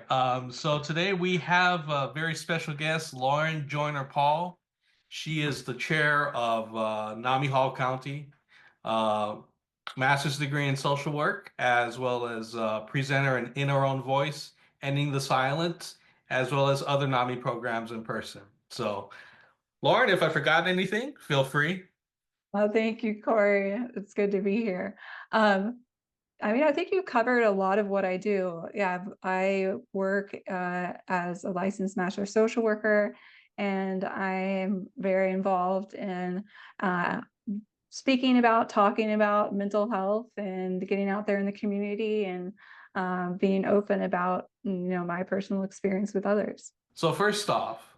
right. So today we have a very special guest, Lauren Joyner Paul. She is the chair of Nami Hall County, uh, master's degree in social work, as well as presenter in Our Own Voice, Ending the Silence, as well as other NAMI programs in person. So, Lauren, if I forgot anything, feel free. Well, thank you, Corey. It's good to be here. I think you covered a lot of what I do. Yeah, I work as a licensed master social worker, and I'm very involved in uh, speaking about, talking about mental health and getting out there in the community and being open about, my personal experience with others. So, first off,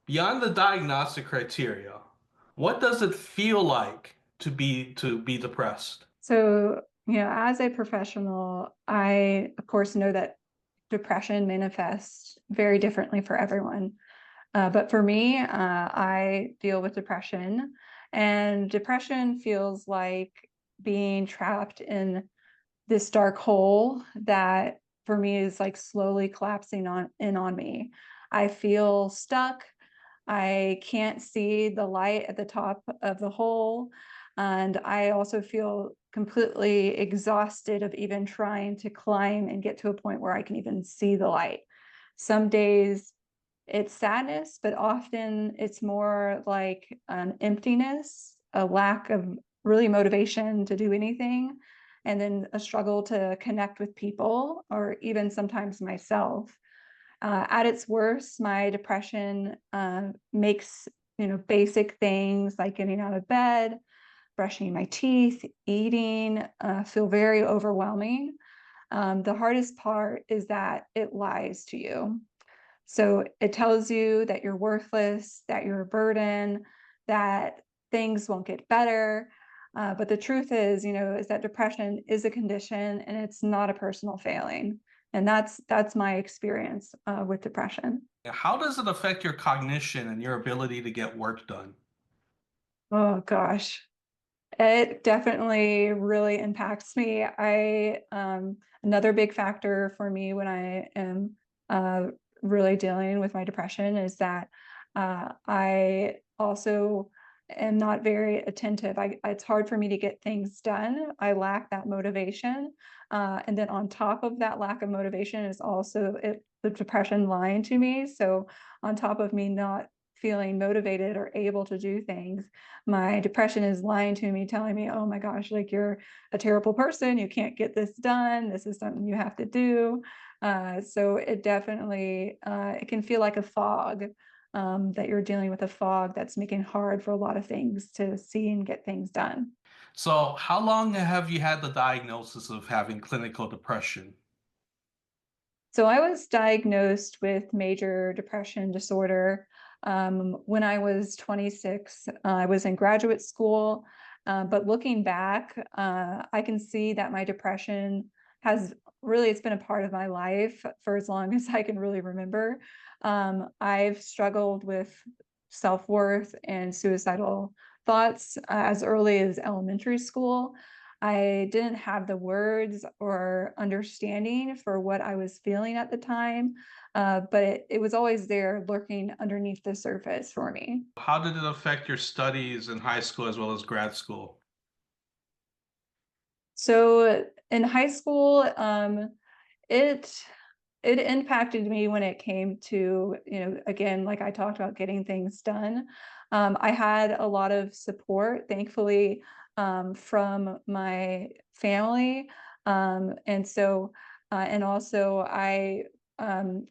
beyond the diagnostic criteria, what does it feel like to be depressed? So, as a professional, I, of course, know that depression manifests very differently for everyone. But for me, I deal with depression, and depression feels like being trapped in this dark hole that for me is like slowly collapsing on me. I feel stuck. I can't see the light at the top of the hole. And I also feel completely exhausted of even trying to climb and get to a point where I can even see the light. Some days it's sadness, but often it's more like an emptiness, a lack of really motivation to do anything, and then a struggle to connect with people or even sometimes myself. At its worst, my depression makes basic things like getting out of bed, brushing my teeth, eating, feel very overwhelming. The hardest part is that it lies to you. So it tells you that you're worthless, that you're a burden, that things won't get better. But the truth is that depression is a condition and it's not a personal failing. And that's my experience with depression. How does it affect your cognition and your ability to get work done? Oh gosh, it definitely really impacts me. I Another big factor for me when I am uh, really dealing with my depression is that I also am not very attentive. It's hard for me to get things done. I lack that motivation, and then on top of that lack of motivation is also the depression lying to me. So on top of me not feeling motivated or able to do things, my depression is lying to me, telling me, oh my gosh, like you're a terrible person. You can't get this done. This is something you have to do. So it definitely, it can feel like a fog, that you're dealing with a fog that's making it hard for a lot of things to see and get things done. So, how long have you had the diagnosis of having clinical depression? So I was diagnosed with major depression disorder when I was 26. I was in graduate school, but looking back, I can see that my depression has really, it's been a part of my life for as long as I can really remember. I've struggled with self-worth and suicidal thoughts as early as elementary school. I didn't have the words or understanding for what I was feeling at the time, but it was always there lurking underneath the surface for me. How did it affect your studies in high school as well as grad school? So in high school, it it impacted me when it came to, again, like I talked about getting things done. I had a lot of support, thankfully, from my family. And also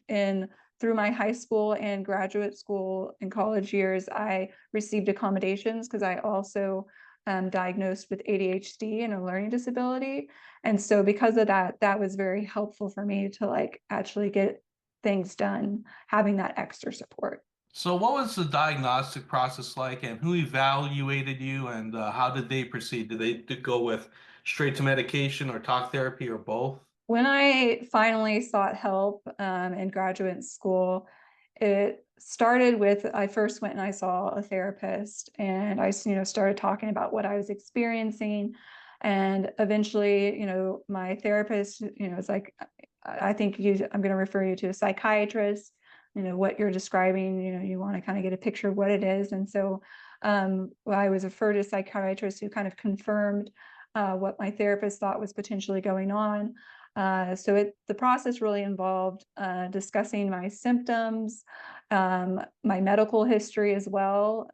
in through my high school and graduate school and college years, I received accommodations because I also diagnosed with ADHD and a learning disability. And so because of that, that was very helpful for me to like actually get things done, having that extra support. So, what was the diagnostic process like, and who evaluated you, and how did they proceed? Did go with straight to medication or talk therapy or both? When I finally sought help in graduate school, it started with I first went and I saw a therapist, and I started talking about what I was experiencing, and eventually my therapist was like, I think I'm going to refer you to a psychiatrist. What you're describing, you want to kind of get a picture of what it is. And so I was referred to a psychiatrist who kind of confirmed what my therapist thought was potentially going on. The process really involved discussing my symptoms, my medical history as well.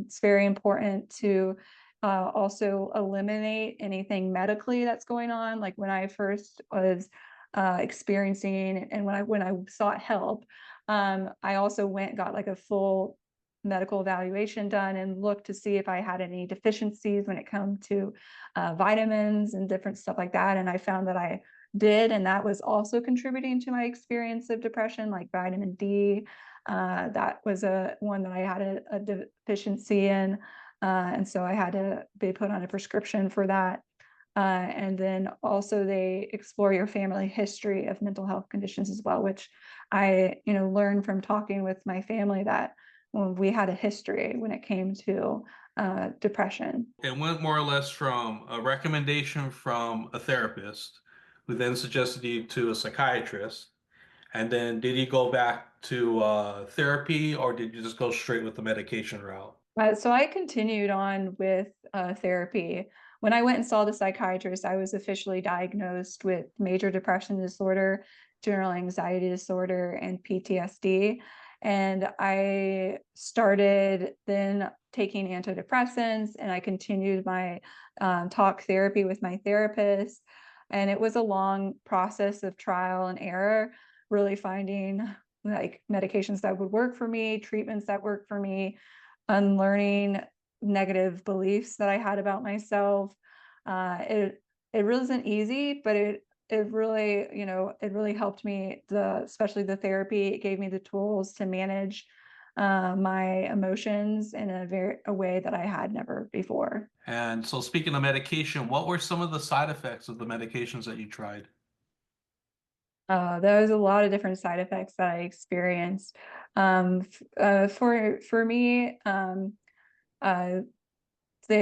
It's very important to also eliminate anything medically that's going on. Like when I first was experiencing, and when I sought help, I also got like a full medical evaluation done and looked to see if I had any deficiencies when it comes to vitamins and different stuff like that. And I found that I did, and that was also contributing to my experience of depression, like vitamin D. That was one that I had a deficiency in. And so I had to be put on a prescription for that. And then also they explore your family history of mental health conditions as well, which I, learned from talking with my family that we had a history when it came to depression. It went more or less from a recommendation from a therapist who then suggested you to a psychiatrist. And then did you go back to therapy or did you just go straight with the medication route? So I continued on with therapy. When I went and saw the psychiatrist, I was officially diagnosed with major depressive disorder, general anxiety disorder, and PTSD. And I started then taking antidepressants, and I continued my talk therapy with my therapist. And it was a long process of trial and error, really finding like medications that would work for me, treatments that work for me, unlearning negative beliefs that I had about myself. It really isn't easy, but it really, it really helped me. Especially the therapy, it gave me the tools to manage my emotions in a way that I had never before. And so speaking of medication, what were some of the side effects of the medications that you tried? There was a lot of different side effects that I experienced. For me, uh,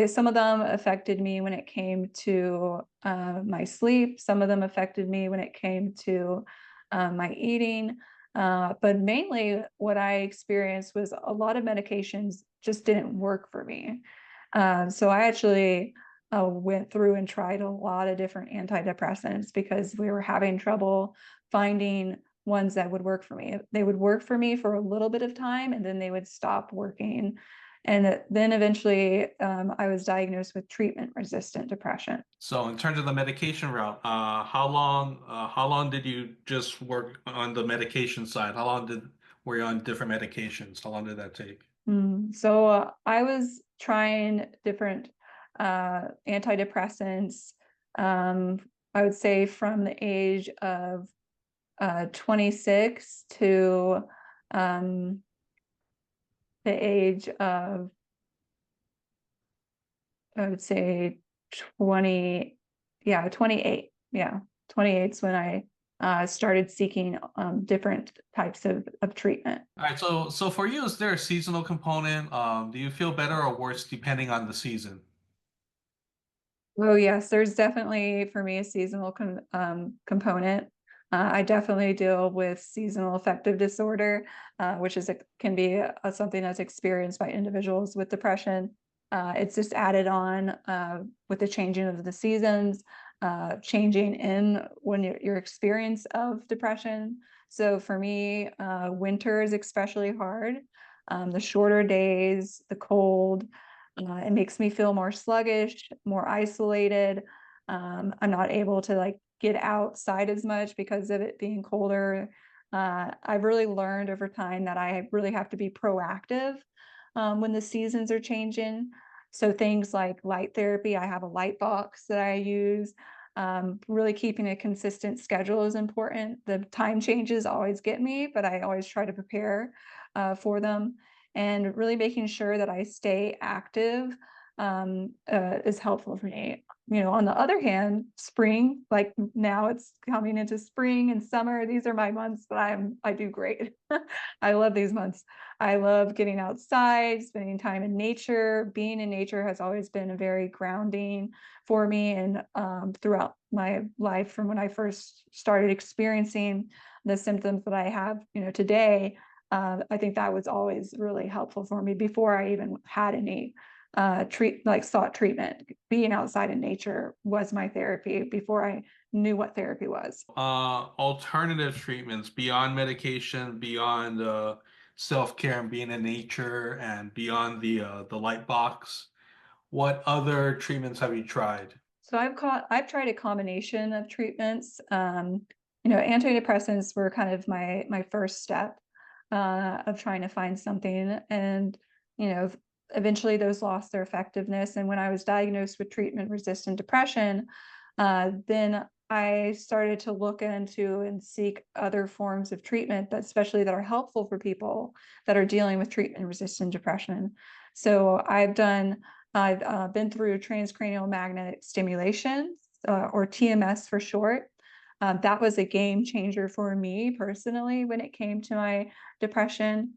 some of them affected me when it came to my sleep. Some of them affected me when it came to my eating. But mainly what I experienced was a lot of medications just didn't work for me. So I actually went through and tried a lot of different antidepressants because we were having trouble finding ones that would work for me. They would work for me for a little bit of time and then they would stop working. And then eventually I was diagnosed with treatment-resistant depression. So in terms of the medication route, how long did you just work on the medication side? How long were you on different medications? How long did that take? So I was trying different antidepressants. Um, I would say from the age of 26 to the age of, I would say 20, yeah, 28. Yeah, 28 is when I started seeking different types of treatment. All right, so for you, is there a seasonal component? Do you feel better or worse depending on the season? Oh yes, there's definitely for me a seasonal component. I definitely deal with seasonal affective disorder, which can be something that's experienced by individuals with depression. It's just added on with the changing of the seasons, changing in when your experience of depression. So for me, winter is especially hard. The shorter days, the cold. It makes me feel more sluggish, more isolated. I'm not able to like get outside as much because of it being colder. I've really learned over time that I really have to be proactive when the seasons are changing. So things like light therapy, I have a light box that I use. Really keeping a consistent schedule is important. The time changes always get me, but I always try to prepare for them. And really making sure that I stay active is helpful for me. on the other hand, spring, like now it's coming into spring and summer. These are my months that I do great. I love these months. I love getting outside, spending time in nature. Being in nature has always been a very grounding for me, and throughout my life, from when I first started experiencing the symptoms that I have, today, I think that was always really helpful for me before I even had any sought treatment. Being outside in nature was my therapy before I knew what therapy was. Alternative treatments beyond medication, beyond self-care and being in nature, and beyond the light box. What other treatments have you tried? So I've tried a combination of treatments. Antidepressants were kind of my first step of trying to find something, and you know, eventually those lost their effectiveness. And when I was diagnosed with treatment-resistant depression, then I started to look into and seek other forms of treatment, but especially that are helpful for people that are dealing with treatment-resistant depression. So I've been through transcranial magnetic stimulation, or TMS for short. That was a game changer for me personally when it came to my depression.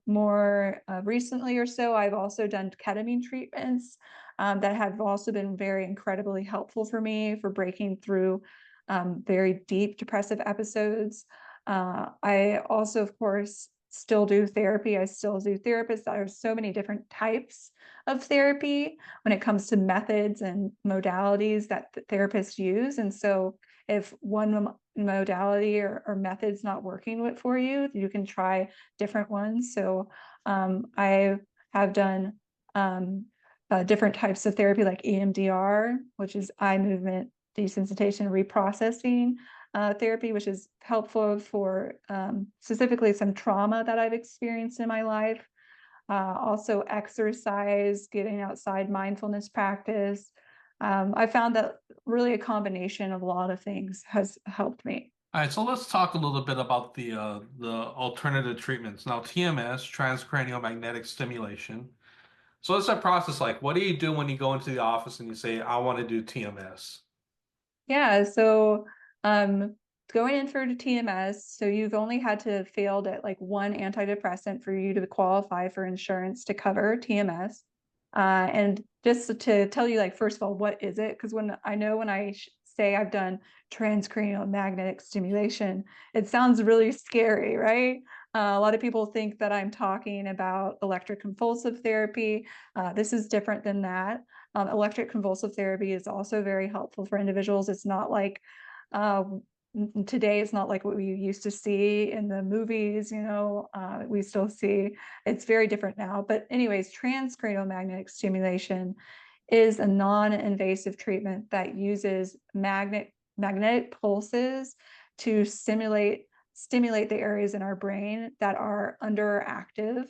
More recently or so, I've also done ketamine treatments that have also been very incredibly helpful for me for breaking through very deep depressive episodes. I also, of course, still do therapy. I still do therapists. There are so many different types of therapy when it comes to methods and modalities that the therapists use. And so if one modality or method's not working for you, you can try different ones. So I have done different types of therapy like EMDR, which is eye movement desensitization reprocessing therapy, which is helpful for specifically some trauma that I've experienced in my life. Also exercise, getting outside, mindfulness practice. I found that really a combination of a lot of things has helped me. All right, so let's talk a little bit about the alternative treatments. Now, TMS, transcranial magnetic stimulation. So what's that process like? What do you do when you go into the office and you say, I want to do TMS? Yeah, so going in for the TMS, so you've only had to have failed at like one antidepressant for you to qualify for insurance to cover TMS. And just to tell you, like, first of all, what is it? Because when I say I've done transcranial magnetic stimulation, it sounds really scary, right? A lot of people think that I'm talking about electroconvulsive therapy. This is different than that. Electric convulsive therapy is also very helpful for individuals. It's not like today, it's not like what we used to see in the movies, we still see. It's very different now. But anyways, transcranial magnetic stimulation is a non-invasive treatment that uses magnetic pulses to stimulate the areas in our brain that are underactive,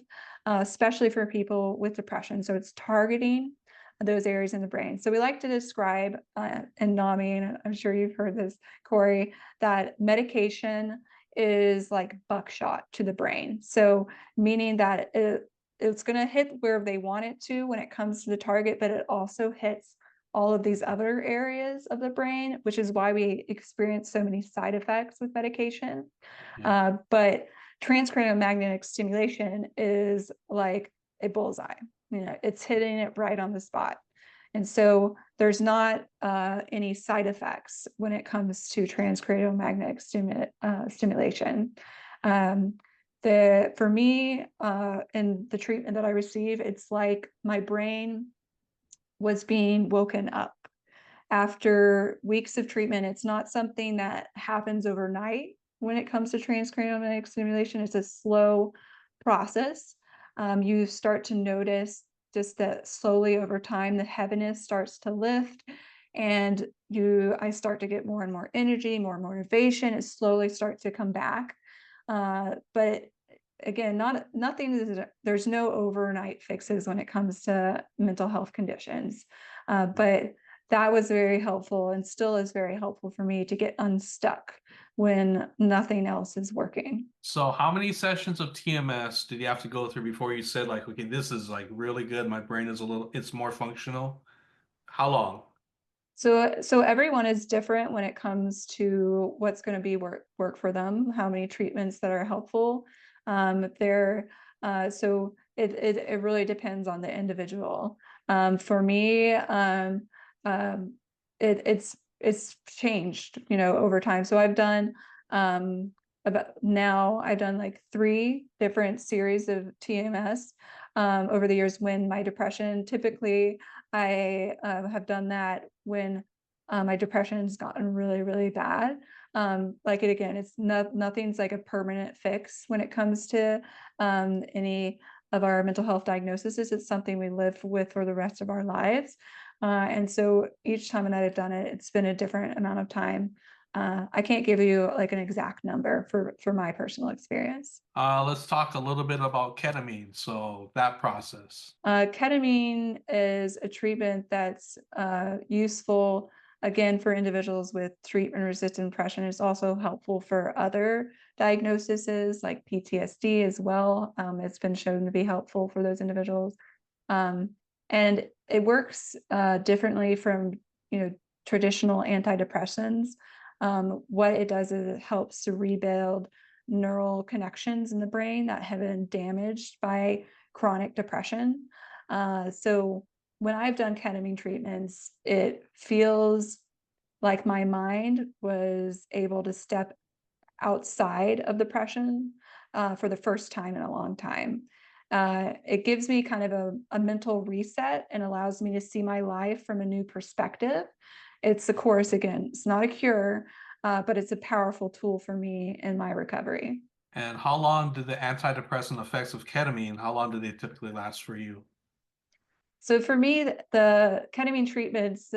especially for people with depression. So it's targeting those areas in the brain. So we like to describe, and NAMI, and I'm sure you've heard this, Corey, that medication is like buckshot to the brain. So meaning that it's going to hit where they want it to when it comes to the target, but it also hits all of these other areas of the brain, which is why we experience so many side effects with medication. Yeah. But transcranial magnetic stimulation is like a bullseye. It's hitting it right on the spot. And so there's not any side effects when it comes to transcranial magnetic stimulation. For me, in the treatment that I receive, it's like my brain was being woken up after weeks of treatment. It's not something that happens overnight when it comes to transcranial magnetic stimulation. It's a slow process. You start to notice just that slowly over time, the heaviness starts to lift, and I start to get more and more energy, more motivation. It slowly starts to come back. But again, there's no overnight fixes when it comes to mental health conditions. But that was very helpful and still is very helpful for me to get unstuck when nothing else is working. So how many sessions of TMS did you have to go through before you said like, okay, this is like really good. My brain is it's more functional. How long? So everyone is different when it comes to what's going to be work for them, how many treatments that are helpful. There, so it really depends on the individual. For me, it's changed, over time. So I've done like 3 different series of TMS over the years. When my depression, typically I have done that when my depression's gotten really, really bad. Like it again, it's nothing's like a permanent fix when it comes to any of our mental health diagnoses. It's something we live with for the rest of our lives. And so each time that I've done it, it's been a different amount of time. I can't give you like an exact number for my personal experience. Let's talk a little bit about ketamine. So that process. Ketamine is a treatment that's useful, again, for individuals with treatment-resistant depression. It's also helpful for other diagnoses like PTSD as well. It's been shown to be helpful for those individuals. Um, and it works differently from, traditional antidepressants. What it does is it helps to rebuild neural connections in the brain that have been damaged by chronic depression. So when I've done ketamine treatments, it feels like my mind was able to step outside of depression for the first time in a long time. It gives me kind of a mental reset and allows me to see my life from a new perspective. It's, of course, again, it's not a cure, but it's a powerful tool for me in my recovery. And how long do the antidepressant effects of ketamine, how long do they typically last for you? So for me, the ketamine treatments,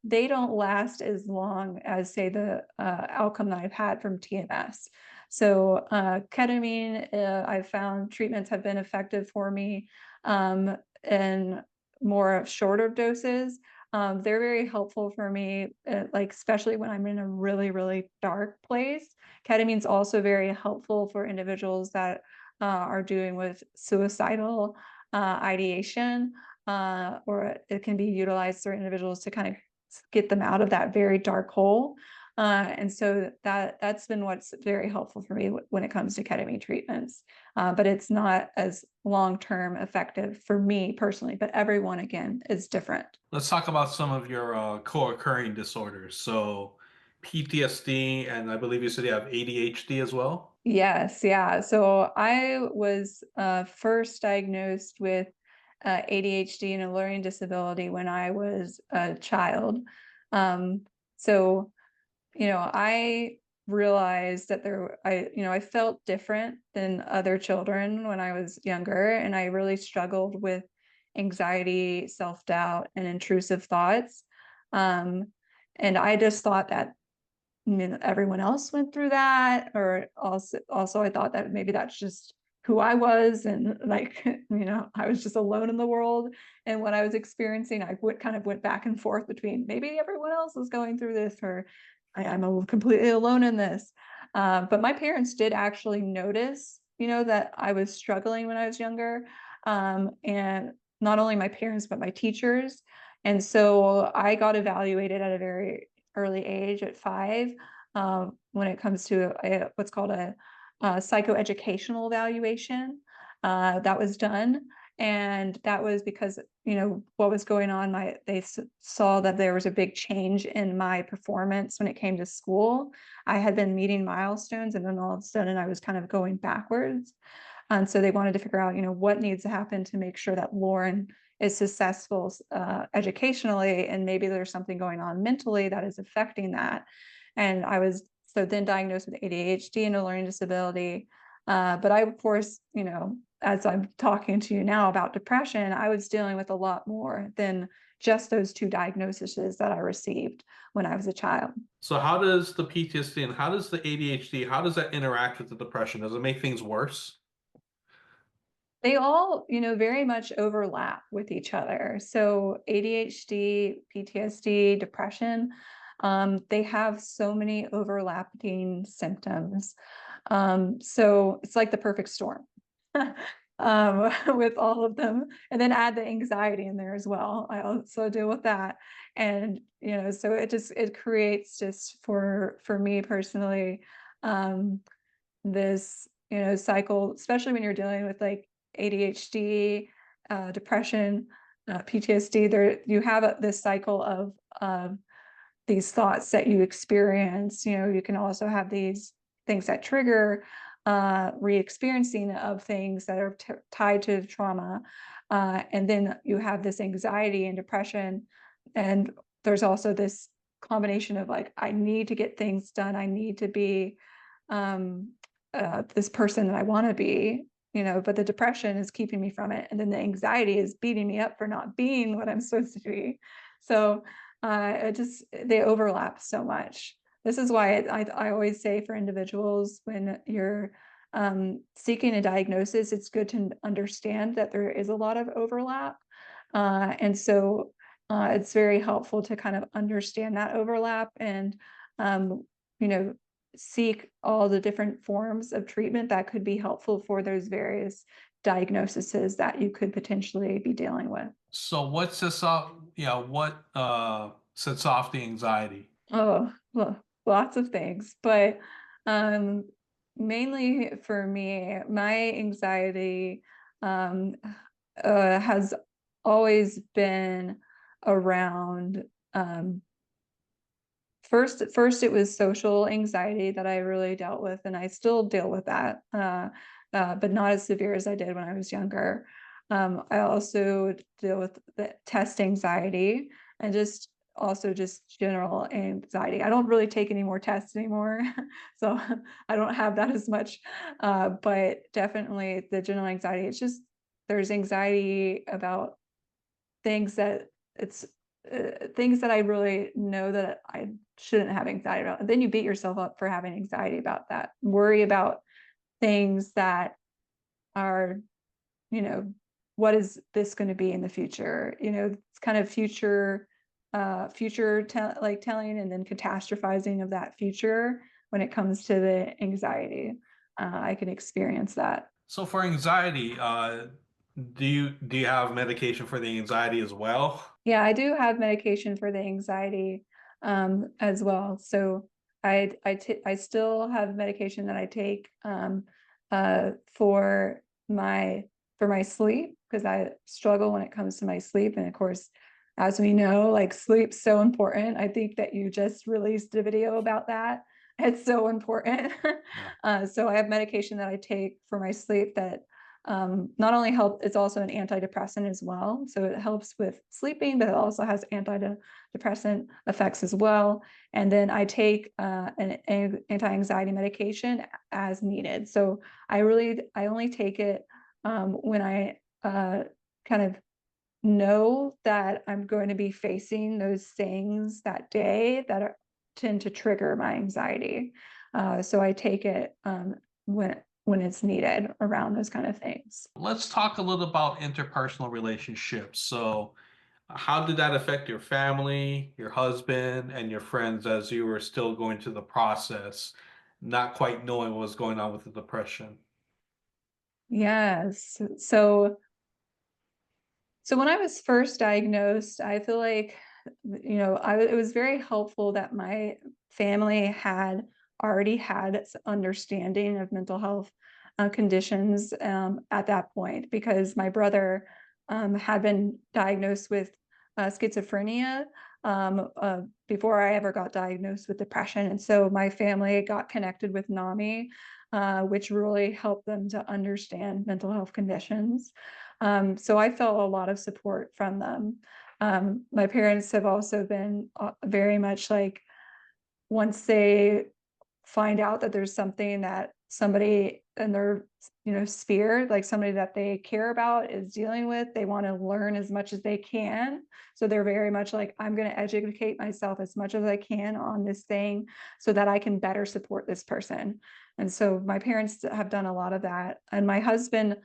they don't last as long as, say, the outcome that I've had from TMS. So ketamine, I've found treatments have been effective for me in more shorter doses. They're very helpful for me, like especially when I'm in a really, really dark place. Ketamine's also very helpful for individuals that are dealing with suicidal ideation, or it can be utilized for individuals to kind of get them out of that very dark hole. And so that's been what's very helpful for me when it comes to ketamine treatments. But it's not as long-term effective for me personally, but everyone, again, is different. Let's talk about some of your co-occurring disorders. So PTSD, and I believe you said you have ADHD as well. Yes, yeah. So I was first diagnosed with ADHD and a learning disability when I was a child. Um, so, I realized that I felt different than other children when I was younger, and I really struggled with anxiety, self-doubt, and intrusive thoughts. Um, and I just thought that everyone else went through that, or also I thought that maybe that's just who I was, and like I was just alone in the world and what I was experiencing. I kind of went back and forth between maybe everyone else is going through this, or I'm completely alone in this. But my parents did actually notice, that I was struggling when I was younger, and not only my parents but my teachers. And so I got evaluated at a very early age at 5, when it comes to what's called a psychoeducational evaluation that was done. And that was because, what was going on. They saw that there was a big change in my performance when it came to school. I had been meeting milestones, and then all of a sudden I was kind of going backwards. And so they wanted to figure out, what needs to happen to make sure that Lauren is successful educationally, and maybe there's something going on mentally that is affecting that. And I was so then diagnosed with ADHD and a learning disability. But I, of course, as I'm talking to you now about depression, I was dealing with a lot more than just those 2 diagnoses that I received when I was a child. So how does the PTSD and how does the ADHD, how does that interact with the depression? Does it make things worse? They all, very much overlap with each other. So ADHD, PTSD, depression, they have so many overlapping symptoms. So it's like the perfect storm. with all of them, and then add the anxiety in there as well. I also deal with that. And, so it creates just for me personally, um, this, cycle, especially when you're dealing with like ADHD, depression, PTSD, there you have this cycle of these thoughts that you experience. You can also have these things that trigger re-experiencing of things that are tied to trauma. And then you have this anxiety and depression. And there's also this combination of like, I need to get things done. I need to be um, this person that I want to be, but the depression is keeping me from it. And then the anxiety is beating me up for not being what I'm supposed to be. So they overlap so much. This is why I always say for individuals, when you're seeking a diagnosis, it's good to understand that there is a lot of overlap. And so it's very helpful to kind of understand that overlap and, you know, seek all the different forms of treatment that could be helpful for those various diagnoses that you could potentially be dealing with. So what sets off, what sets off the anxiety? Oh, well, lots of things, but um, mainly for me, my anxiety um, has always been around first it was social anxiety that I really dealt with, and I still deal with that, but not as severe as I did when I was younger. I also deal with the test anxiety and just general anxiety. I don't really take any more tests anymore, so I don't have that as much. But definitely the general anxiety. It's just there's anxiety about things that it's things that I really know that I shouldn't have anxiety about. And then you beat yourself up for having anxiety about that. Worry about things that are, you know, what is this going to be in the future? It's kind of like telling and then catastrophizing of that future when it comes to the anxiety. I can experience that. So for anxiety, do you have medication for the anxiety as well? Yeah, I do have medication for the anxiety as well. So I still have medication that I take for my sleep, because I struggle when it comes to my sleep. And of course, as we know, like sleep's so important. I think that you just released a video about that. It's so important. Yeah. So I have medication that I take for my sleep that not only it's also an antidepressant as well. So it helps with sleeping, but it also has antidepressant effects as well. And then I take an anti-anxiety medication as needed. So I only take it when I kind of know that I'm going to be facing those things that day that tend to trigger my anxiety. So I take it when it's needed around those kind of things. Let's talk a little about interpersonal relationships. So how did that affect your family, your husband, and your friends as you were still going through the process, not quite knowing what was going on with the depression? Yes. So when I was first diagnosed, I feel like, it was very helpful that my family had already had understanding of mental health conditions at that point, because my brother had been diagnosed with schizophrenia before I ever got diagnosed with depression. And so my family got connected with NAMI, which really helped them to understand mental health conditions. So I felt a lot of support from them. My parents have also been very much like, once they find out that there's something that somebody in their sphere, like somebody that they care about, is dealing with, they want to learn as much as they can. So they're very much like, I'm going to educate myself as much as I can on this thing so that I can better support this person. And so my parents have done a lot of that. And my husband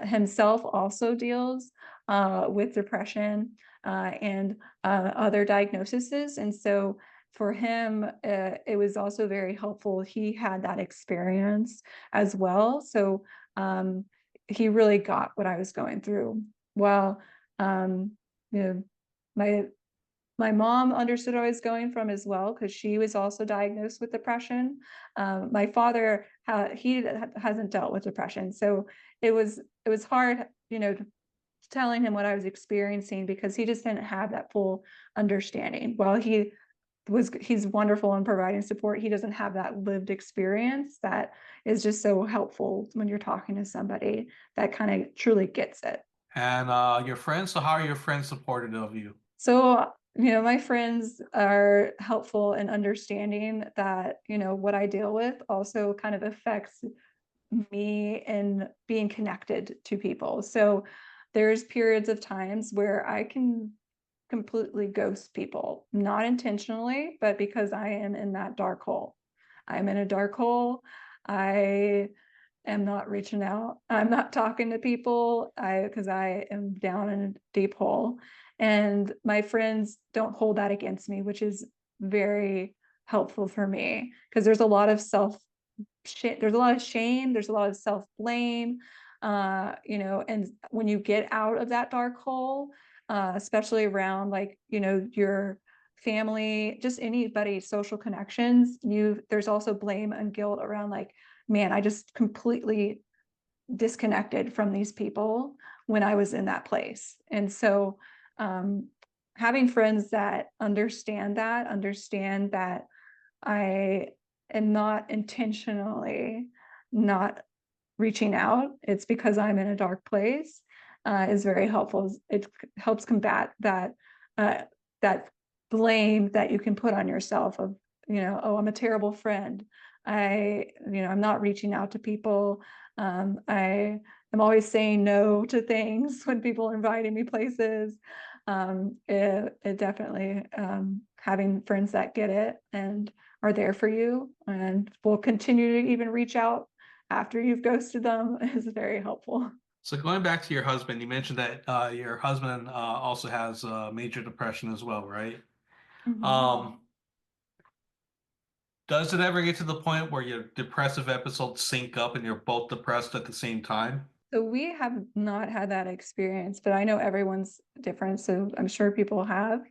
himself also deals with depression and other diagnoses. And so for him, it was also very helpful. He had that experience as well. So he really got what I was going through. Well, you know, my my mom understood what I was going from as well, because she was also diagnosed with depression. My father, he hasn't dealt with depression, so it was hard, telling him what I was experiencing, because he just didn't have that full understanding. While he's wonderful in providing support, he doesn't have that lived experience that is just so helpful when you're talking to somebody that kind of truly gets it. And your friends, so how are your friends supportive of you? So, my friends are helpful in understanding that, what I deal with also kind of affects me in being connected to people. So there's periods of times where I can completely ghost people, not intentionally, but because I am in that dark hole. I'm in a dark hole. I am not reaching out. I'm not talking to people because I am down in a deep hole. And my friends don't hold that against me, which is very helpful for me, because there's a lot of there's a lot of shame, there's a lot of self-blame, and when you get out of that dark hole, especially around, like, your family, just anybody, social connections, there's also blame and guilt around, like, man, I just completely disconnected from these people when I was in that place. And so, having friends that understand that I am not intentionally not reaching out, it's because I'm in a dark place, is very helpful. It helps combat uh, that blame that you can put on yourself of, oh, I'm a terrible friend. I'm not reaching out to people. I am always saying no to things when people are inviting me places. It definitely, having friends that get it and are there for you and will continue to even reach out after you've ghosted them is very helpful. So going back to your husband, you mentioned that your husband also has major depression as well, right? Mhm. Um, does it ever get to the point where your depressive episodes sync up and you're both depressed at the same time? So we have not had that experience, but I know everyone's different, so I'm sure people have.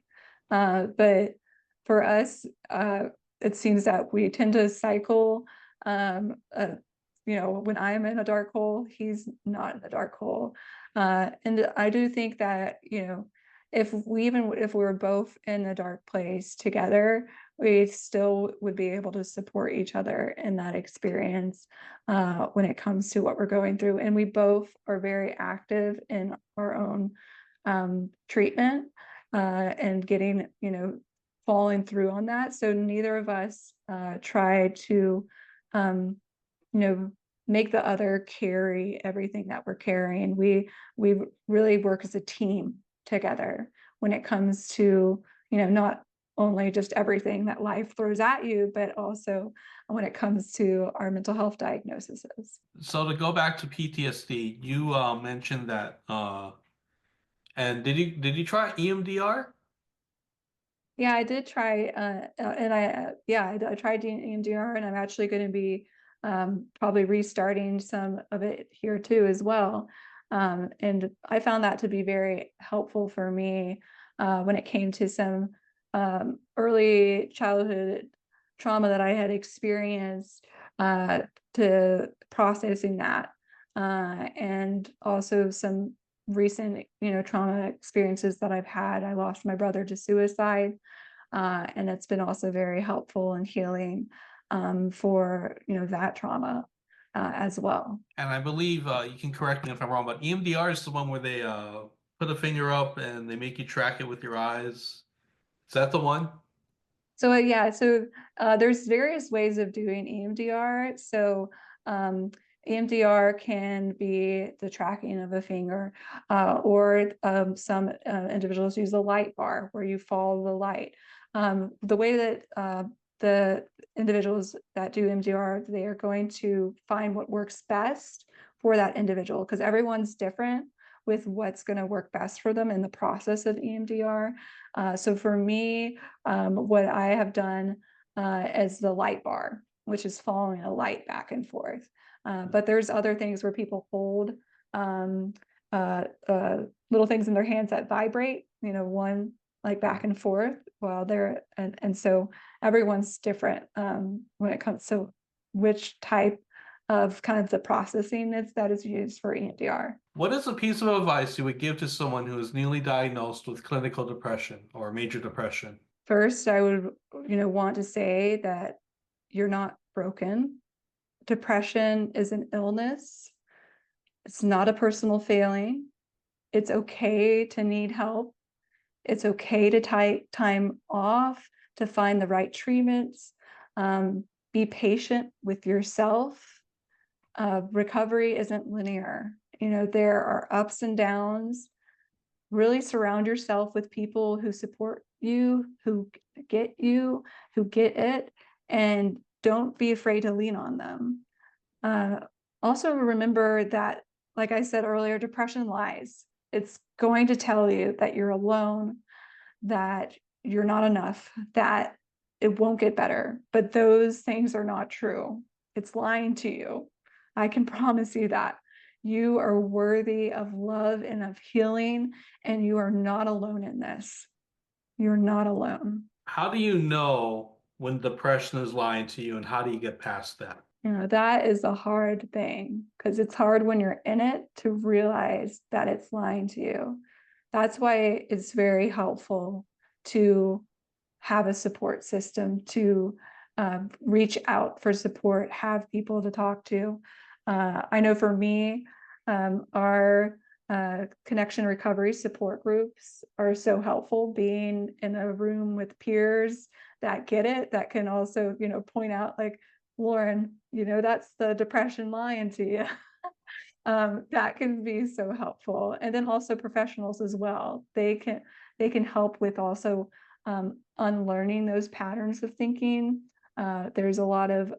But for us, it seems that we tend to cycle. Um, uh, when I'm in a dark hole, he's not in the dark hole. And I do think that, if we were both in a dark place together, we still would be able to support each other in that experience, when it comes to what we're going through. And we both are very active in our own, treatment, and getting, following through on that. So neither of us try to, um, you know, make the other carry everything that we're carrying. We really work as a team together when it comes to, not only just everything that life throws at you, but also when it comes to our mental health diagnoses. So to go back to PTSD, you mentioned that and did you try EMDR? Yeah, I did try, and I tried EMDR, and I'm actually going to be, probably restarting some of it here too as well. And I found that to be very helpful for me, when it came to some, early childhood trauma that I had experienced, to processing that, and also some recent, trauma experiences that I've had. I lost my brother to suicide, and it's been also very helpful in healing, for, that trauma, as well. And I believe you can correct me if I'm wrong, but EMDR is the one where they put a finger up and they make you track it with your eyes. Is that the one? So yeah, so there's various ways of doing EMDR. So, EMDR can be the tracking of a finger, or, some individuals use a light bar where you follow the light. The way that, the individuals that do EMDR, they are going to find what works best for that individual, because everyone's different with what's going to work best for them in the process of EMDR. So for me, what I have done, is the light bar, which is following a light back and forth. But there's other things where people hold um, little things in their hands that vibrate, one like back and forth while they're, and so everyone's different when it comes to which type of kind of the processing that is used for EMDR. What is a piece of advice you would give to someone who is newly diagnosed with clinical depression or major depression? First, I would, want to say that you're not broken. Depression is an illness. It's not a personal failing. It's okay to need help. It's okay to take time off to find the right treatments. Be patient with yourself. Recovery isn't linear. There are ups and downs. Really surround yourself with people who support you, who get it, and don't be afraid to lean on them. Also remember that, like I said earlier, depression lies. It's going to tell you that you're alone, that you're not enough, that it won't get better. But those things are not true. It's lying to you. I can promise you that. You are worthy of love and of healing, and you are not alone in this. You're not alone. How do you know when depression is lying to you, and how do you get past that? That is a hard thing because it's hard when you're in it to realize that it's lying to you. That's why it's very helpful to have a support system, to reach out for support, have people to talk to. I know for me, our connection recovery support groups are so helpful, being in a room with peers that get it, that can also, point out like, Lauren, that's the depression lying to you. That can be so helpful. And then also professionals as well. They can help with also unlearning those patterns of thinking. There's a lot of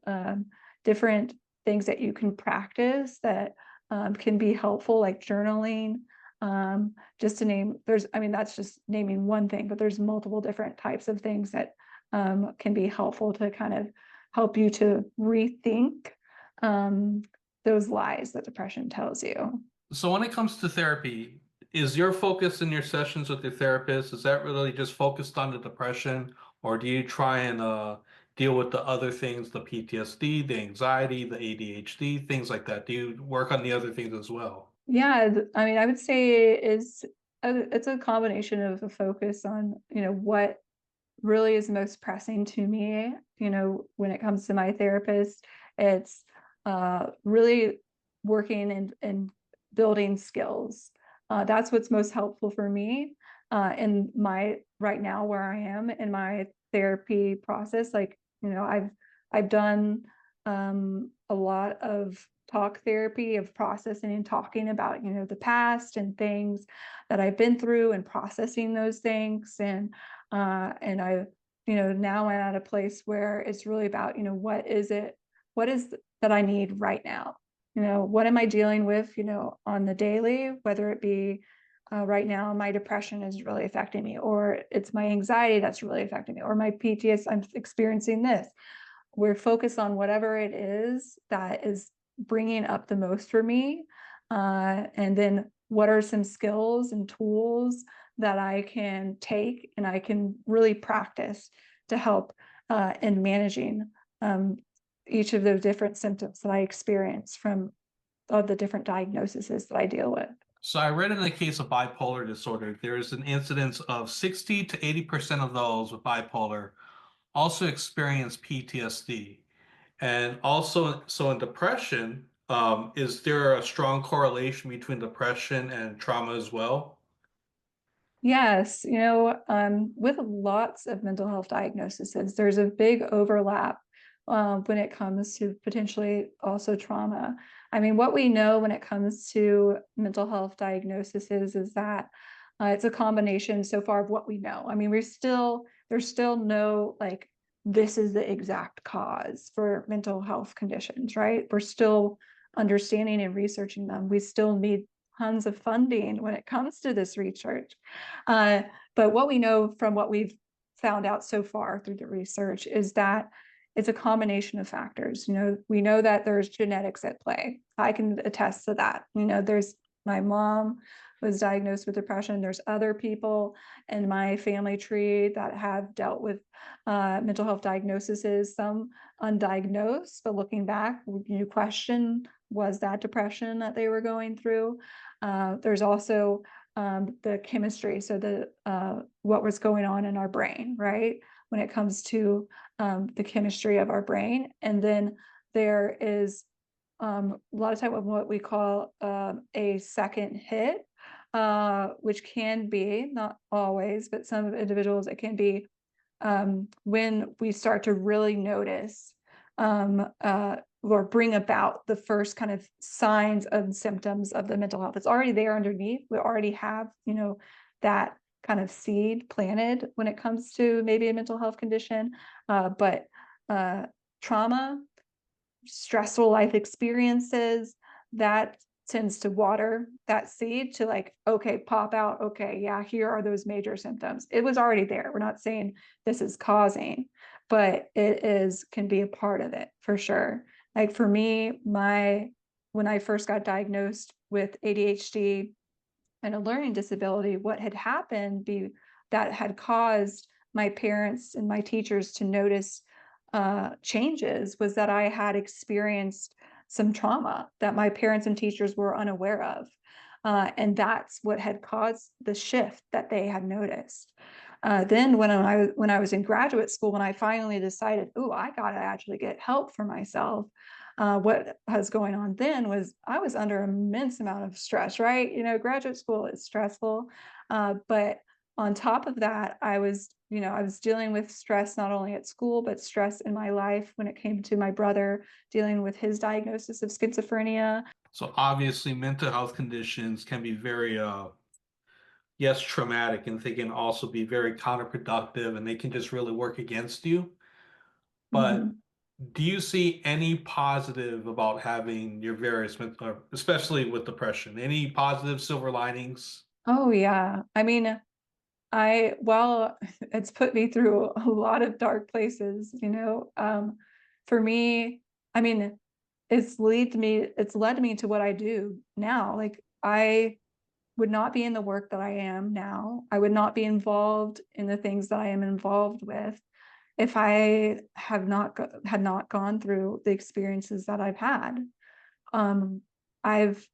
different things that you can practice that can be helpful, like journaling. Just to name, that's just naming one thing, but there's multiple different types of things that can be helpful to kind of help you to rethink those lies that depression tells you. So when it comes to therapy, is your focus in your sessions with your therapist, is that really just focused on the depression, or do you try and deal with the other things, the PTSD, the anxiety, the ADHD, things like that? Do you work on the other things as well? Yeah, I would say it's a combination of a focus on, what really is most pressing to me. When it comes to my therapist, it's really working and building skills. That's what's most helpful for me in my right now where I am in my therapy process. Like, I've done a lot of talk therapy, of processing and talking about, the past and things that I've been through and processing those things. And I, now I'm at a place where it's really about, what is that I need right now? What am I dealing with, on the daily, whether it be right now, my depression is really affecting me, or it's my anxiety that's really affecting me, or my PTSD, I'm experiencing this. We're focused on whatever it is that is bringing up the most for me. And then what are some skills and tools that I can take and I can really practice to help in managing each of those different symptoms that I experience from of the different diagnoses that I deal with. So I read in the case of bipolar disorder, there is an incidence of 60 to 80% of those with bipolar also experience PTSD. And also, so in depression, is there a strong correlation between depression and trauma as well? Yes, with lots of mental health diagnoses, there's a big overlap when it comes to potentially also trauma. What we know when it comes to mental health diagnoses is that it's a combination so far of what we know. There's still no like, this is the exact cause for mental health conditions, right? We're still understanding and researching them. We still need tons of funding when it comes to this research. But what we know from what we've found out so far through the research is that it's a combination of factors. We know that there's genetics at play. I can attest to that. There's my mom was diagnosed with depression. There's other people in my family tree that have dealt with mental health diagnoses, some undiagnosed, but looking back, you question, was that depression that they were going through? There's also the chemistry, so what was going on in our brain, right? When it comes to the chemistry of our brain. And then there is a lot of time of what we call a second hit, which can be, not always, but some individuals, it can be when we start to really notice or bring about the first kind of signs and symptoms of the mental health. It's already there underneath. We already have, that kind of seed planted when it comes to maybe a mental health condition, but trauma, stressful life experiences, that tends to water that seed to like, okay, pop out. Okay, yeah, here are those major symptoms. It was already there. We're not saying this is causing, but can be a part of it for sure. Like for me, when I first got diagnosed with ADHD and a learning disability, what had happened that had caused my parents and my teachers to notice changes was that I had experienced some trauma that my parents and teachers were unaware of. And that's what had caused the shift that they had noticed. Then when I was in graduate school, when I finally decided, oh, I got to actually get help for myself, what was going on then was I was under immense amount of stress, right? Graduate school is stressful, but on top of that, I was dealing with stress not only at school, but stress in my life when it came to my brother dealing with his diagnosis of schizophrenia. So obviously mental health conditions can be very yes, traumatic, and they can also be very counterproductive, and they can just really work against you. But Mhm. do you see any positive about having your various, especially with depression, any positive silver linings? Oh yeah. I mean, well, it's put me through a lot of dark places, for me, I mean, it's led me to what I do now. Like I would not be in the work that I am now. I would not be involved in the things that I am involved with if I had not gone through the experiences that I've had. I've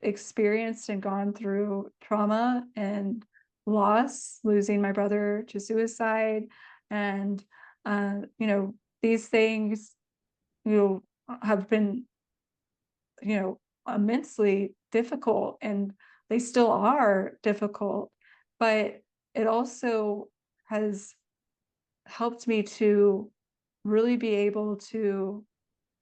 experienced and gone through trauma and loss, losing my brother to suicide, and these things have been immensely difficult, and they still are difficult, but it also has helped me to really be able to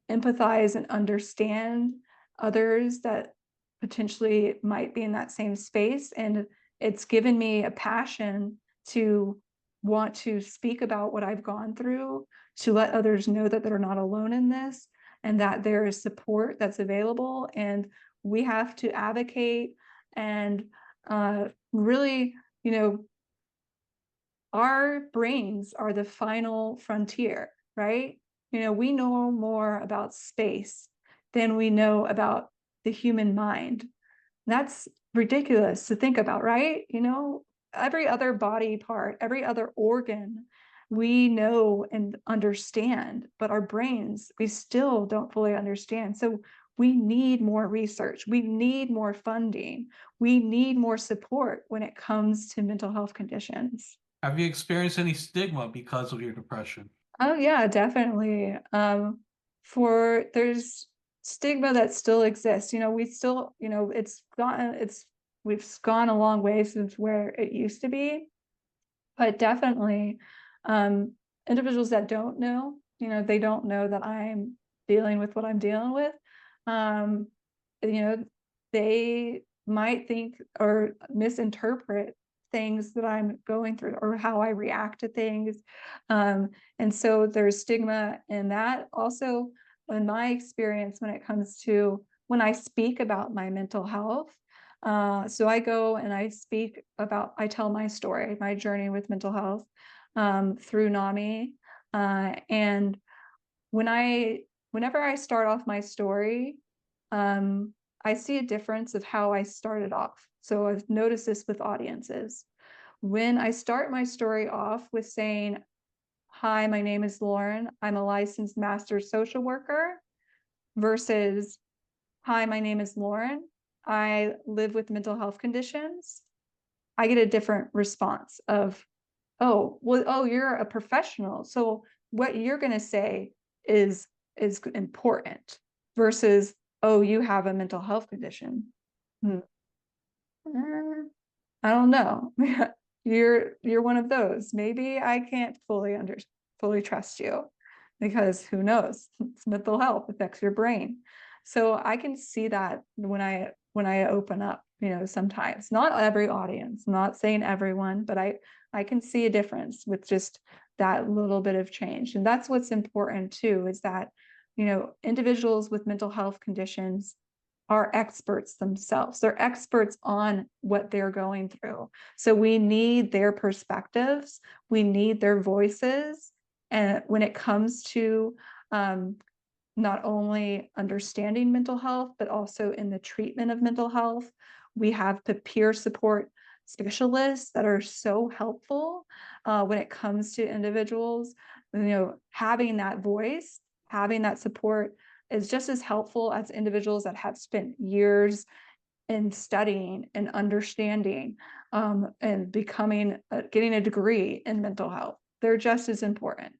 empathize and understand others that potentially might be in that same space. And it's given me a passion to want to speak about what I've gone through, to let others know that they're not alone in this and that there is support that's available. And we have to advocate and really, our brains are the final frontier, right? We know more about space than we know about the human mind. That's ridiculous to think about, right? Every other body part, every other organ, we know and understand, but our brains, we still don't fully understand. So we need more research. We need more funding. We need more support when it comes to mental health conditions. Have you experienced any stigma because of your depression? Oh yeah, definitely. There's stigma that still exists. We still, we've gone a long way since where it used to be, but definitely, um, individuals that don't know, they don't know that I'm dealing with what I'm dealing with. Um, you know, they might think or misinterpret things that I'm going through or how I react to things. And so there's stigma in that. Also, in my experience, when it comes to when I speak about my mental health, so I go and I tell my story, my journey with mental health through NAMI. And whenever I start off my story, um, I see a difference of how I started off. So I've noticed this with audiences. When I start my story off with saying, "Hi, my name is Lauren. I'm a licensed master social worker," versus, "Hi, my name is Lauren. I live with mental health conditions," I get a different response of, "Oh, well, oh, you're a professional. So what you're going to say is important," versus, "Oh, you have a mental health condition." Hmm. I don't know. You're one of those. Maybe I can't fully trust you, because who knows? It's mental health affects your brain. So I can see that when I open up, sometimes. Not every audience, not saying everyone, but I can see a difference with just that little bit of change. And that's what's important too, is that, individuals with mental health conditions are experts themselves. They're experts on what they're going through. So we need their perspectives, we need their voices. And when it comes to not only understanding mental health, but also in the treatment of mental health, we have the peer support specialists that are so helpful when it comes to individuals. Having that voice, having that support is just as helpful as individuals that have spent years in studying and understanding and getting a degree in mental health. They're just as important.